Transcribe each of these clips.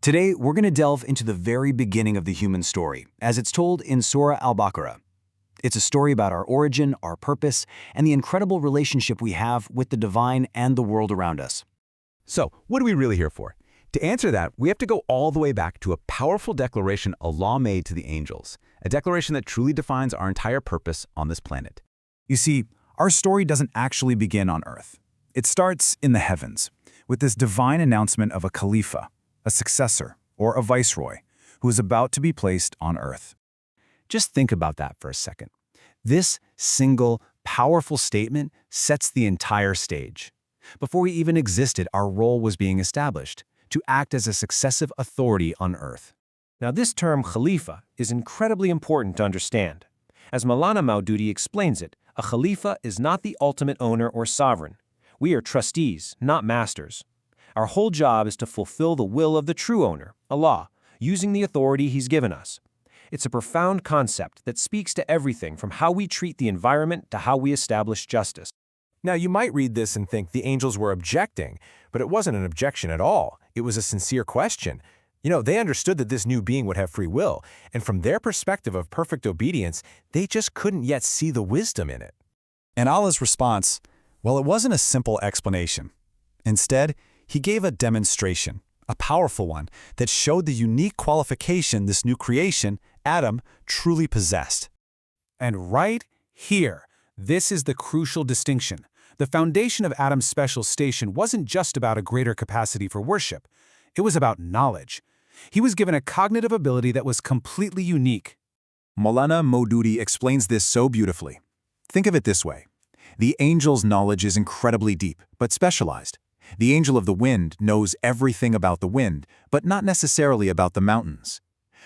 Today, we're going to delve into the very beginning of the human story, as it's told in Surah Al-Baqarah. It's a story about our origin, our purpose, and the incredible relationship we have with the divine and the world around us. So, what are we really here for? To answer that, we have to go all the way back to a powerful declaration Allah made to the angels, a declaration that truly defines our entire purpose on this planet. You see, our story doesn't actually begin on Earth. It starts in the heavens, with this divine announcement of a Khalifa, a successor, or a viceroy, who is about to be placed on Earth. Just think about that for a second. This single, powerful statement sets the entire stage. Before we even existed, our role was being established, to act as a successive authority on Earth. Now this term Khalifa is incredibly important to understand. As Maulana Maududi explains it, a Khalifa is not the ultimate owner or sovereign. We are trustees, not masters. Our whole job is to fulfill the will of the true owner, Allah, using the authority He's given us. It's a profound concept that speaks to everything from how we treat the environment to how we establish justice. Now, you might read this and think the angels were objecting, but it wasn't an objection at all. It was a sincere question. They understood that this new being would have free will, and from their perspective of perfect obedience, they just couldn't yet see the wisdom in it. And Allah's response, well, it wasn't a simple explanation. Instead, He gave a demonstration, a powerful one, that showed the unique qualification this new creation, Adam, truly possessed. And right here, this is the crucial distinction. The foundation of Adam's special station wasn't just about a greater capacity for worship. It was about knowledge. He was given a cognitive ability that was completely unique. Maulana Maududi explains this so beautifully. Think of it this way. The angel's knowledge is incredibly deep, but specialized. The angel of the wind knows everything about the wind, but not necessarily about the mountains.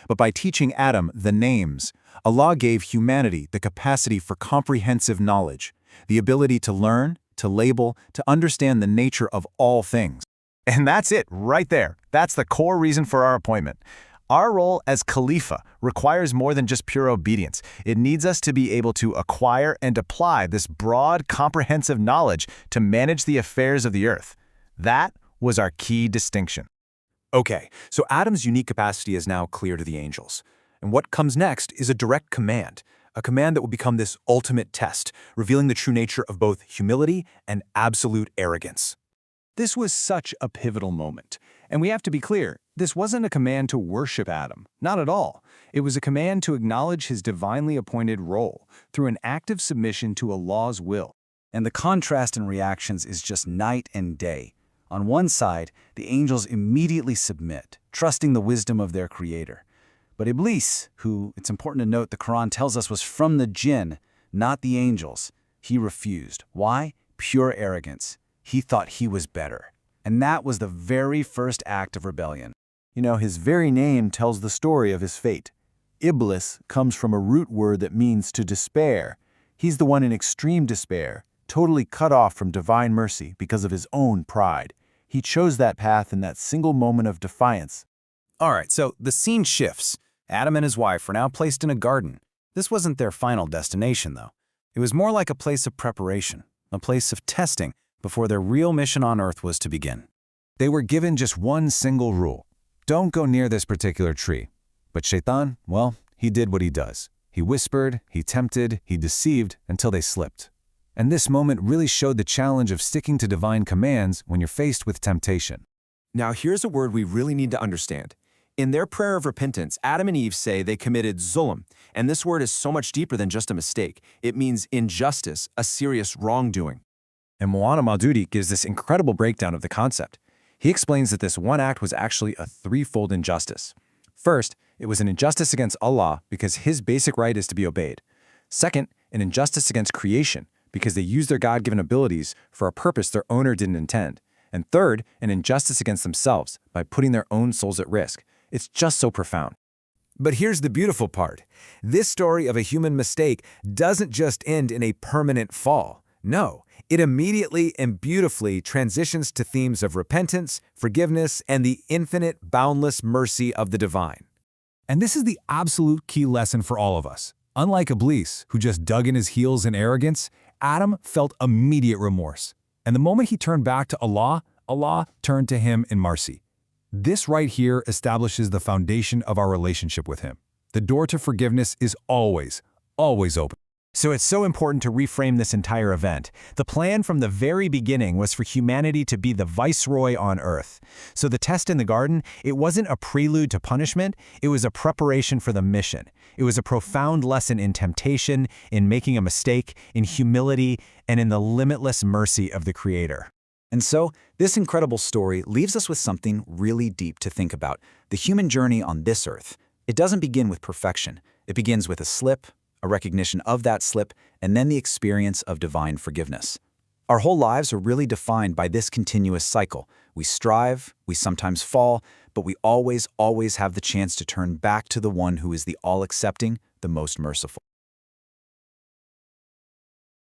But by teaching Adam the names, Allah gave humanity the capacity for comprehensive knowledge, the ability to learn, to label, to understand the nature of all things. And that's it, right there. That's the core reason for our appointment. Our role as Khalifa requires more than just pure obedience. It needs us to be able to acquire and apply this broad, comprehensive knowledge to manage the affairs of the earth. That was our key distinction. Okay, so Adam's unique capacity is now clear to the angels. And what comes next is a direct command, a command that will become this ultimate test, revealing the true nature of both humility and absolute arrogance. This was such a pivotal moment. And we have to be clear, this wasn't a command to worship Adam, not at all. It was a command to acknowledge his divinely appointed role through an active submission to Allah's will. And the contrast in reactions is just night and day. On one side, the angels immediately submit, trusting the wisdom of their creator. But Iblis, who, it's important to note, the Quran tells us was from the jinn, not the angels, he refused. Why? Pure arrogance. He thought he was better. And that was the very first act of rebellion. His very name tells the story of his fate. Iblis comes from a root word that means to despair. He's the one in extreme despair, totally cut off from divine mercy because of his own pride. He chose that path in that single moment of defiance. All right, so the scene shifts. Adam and his wife are now placed in a garden. This wasn't their final destination, though. It was more like a place of preparation, a place of testing before their real mission on Earth was to begin. They were given just one single rule. Don't go near this particular tree. But Shaitan, well, he did what he does. He whispered, he tempted, he deceived until they slipped. And this moment really showed the challenge of sticking to divine commands when you're faced with temptation. Now, here's a word we really need to understand. In their prayer of repentance, Adam and Eve say they committed zulm, and this word is so much deeper than just a mistake. It means injustice, a serious wrongdoing. And Maulana Maududi gives this incredible breakdown of the concept. He explains that this one act was actually a threefold injustice. First, it was an injustice against Allah because His basic right is to be obeyed. Second, an injustice against creation because they used their God-given abilities for a purpose their owner didn't intend. And third, an injustice against themselves by putting their own souls at risk. It's just so profound. But here's the beautiful part. This story of a human mistake doesn't just end in a permanent fall. No, it immediately and beautifully transitions to themes of repentance, forgiveness, and the infinite, boundless mercy of the divine. And this is the absolute key lesson for all of us. Unlike Iblis, who just dug in his heels in arrogance, Adam felt immediate remorse. And the moment he turned back to Allah, Allah turned to him in mercy. This right here establishes the foundation of our relationship with Him. The door to forgiveness is always, always open. So it's so important to reframe this entire event. The plan from the very beginning was for humanity to be the viceroy on earth. So the test in the garden, it wasn't a prelude to punishment, it was a preparation for the mission. It was a profound lesson in temptation, in making a mistake, in humility, and in the limitless mercy of the Creator. And so, this incredible story leaves us with something really deep to think about. The human journey on this earth. It doesn't begin with perfection. It begins with a slip, a recognition of that slip, and then the experience of divine forgiveness. Our whole lives are really defined by this continuous cycle. We strive, we sometimes fall, but we always, always have the chance to turn back to the one who is the all-accepting, the most merciful.